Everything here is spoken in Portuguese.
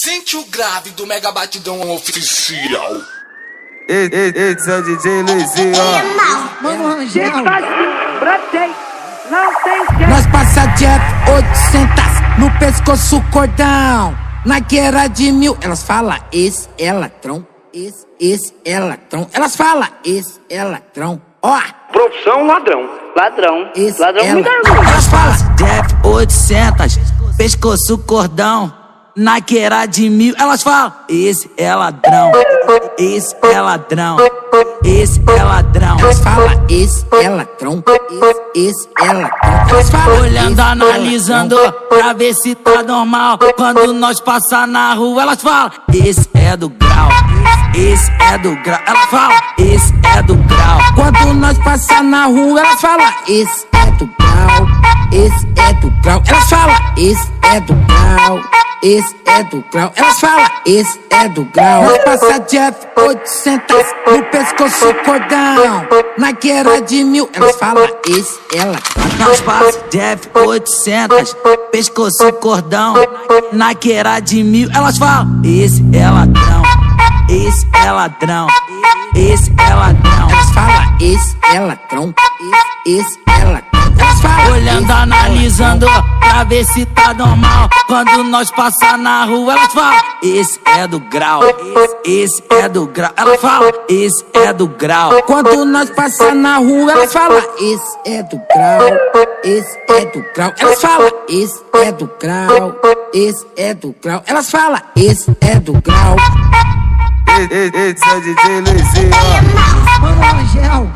Sente o grave do Mega Batidão Oficial. Esse é o DJ Luizinho, ó. Mano, Rangel. Brotei, não tem jeito. Nós passa Jeff 800 no pescoço cordão. Na guerra de 1000, elas falam esse é ladrão. Esse é ladrão. Elas falam esse é ladrão. Ó, Profissão ladrão. Ladrão. esse Ladrão é muita ladrão. coisa. Elas falam Jeff 800, pescoço cordão, na queira de 1000, elas falam, esse é ladrão, esse é ladrão, esse é ladrão. elas falam esse é ladrão. Esse é ladrão. Elas falam Olhando, esse é analisando, ladrão. pra ver se tá normal. Quando nós passar na rua, elas falam, esse é do grau, esse é do grau. Elas falam, esse é do grau. Quando nós passar na rua, elas falam esse é do grau. Esse é do grau. Elas falam esse é do grau. Esse é do grau. Elas falam esse é do grau. Nós passa Jeff 800 no pescoço cordão. Na guerra de 1000, elas falam esse é ladrão. Nós passa Jeff 800, pescoço cordão, na queira de 1000, elas falam, esse é ladrão, esse é ladrão, esse é ladrão. Elas falam esse é ladrão. Esse é ladrão. Elas falam Olhando, esse é analisando, ladrão. pra ver se tá normal. Quando nós passar na rua, elas falam, esse é do grau, esse é do grau. Elas falam, esse é do grau. Quando nós passar na rua, elas falam esse é do grau. Esse é do grau. Elas falam esse é do grau. Esse é do grau. Elas falam esse é do grau. Esse é o DJ Luizinho, ó. Mano, Rangel.